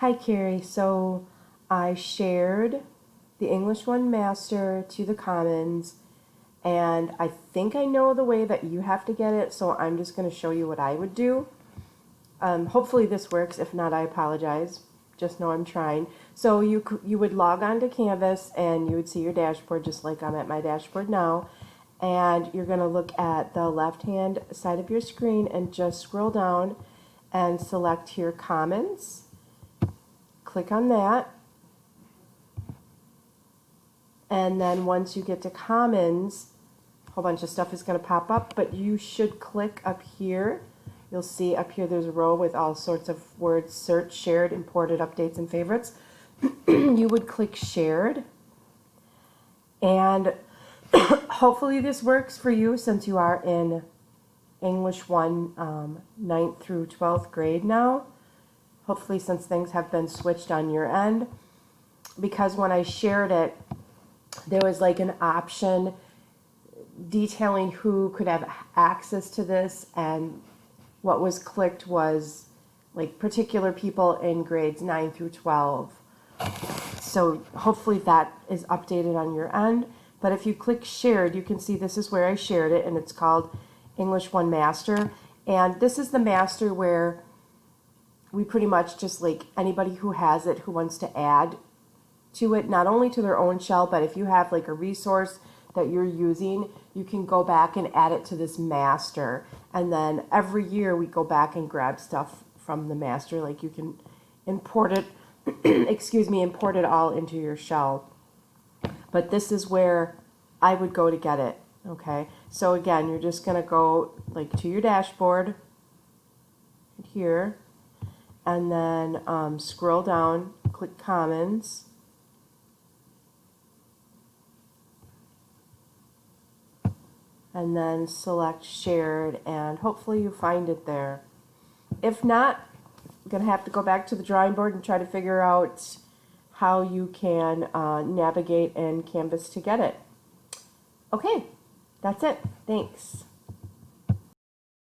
Hi, Carrie. So I shared the English 1 Master to the Commons, and I think I know the way that you have to get it, so I'm just going to show you what I would do. Hopefully this works. If not, I apologize. Just know I'm trying. So you would log on to Canvas, and you would see your dashboard just like I'm at my dashboard now. And you're going to look at the left-hand side of your screen and just scroll down and select your Commons. Click on that, and then once you get to Commons, a whole bunch of stuff is going to pop up, but you should click up here. You'll see up here there's a row with all sorts of words: search, shared, imported, updates, and favorites. You would click shared, and hopefully this works for you since you are in English 1 9th through 12th grade now. Hopefully, since things have been switched on your end, because when I shared it, there was like an option detailing who could have access to this, and what was clicked was like particular people in grades 9 through 12. So hopefully that is updated on your end. But if you click shared, you can see this is where I shared it, and it's called English 1 Master. And this is the master where we pretty much just like anybody who has it who wants to add to it, not only to their own shell, but if you have like a resource that you're using, you can go back and add it to this master. And then every year we go back and grab stuff from the master, like you can import it, import it all into your shell. But this is where I would go to get it, okay? So again, you're just gonna go like to your dashboard here, and then scroll down, click Commons, and then select shared, and hopefully you find it there. If not, I'm going to have to go back to the drawing board and try to figure out how you can navigate in Canvas to get it. Okay, that's it. Thanks.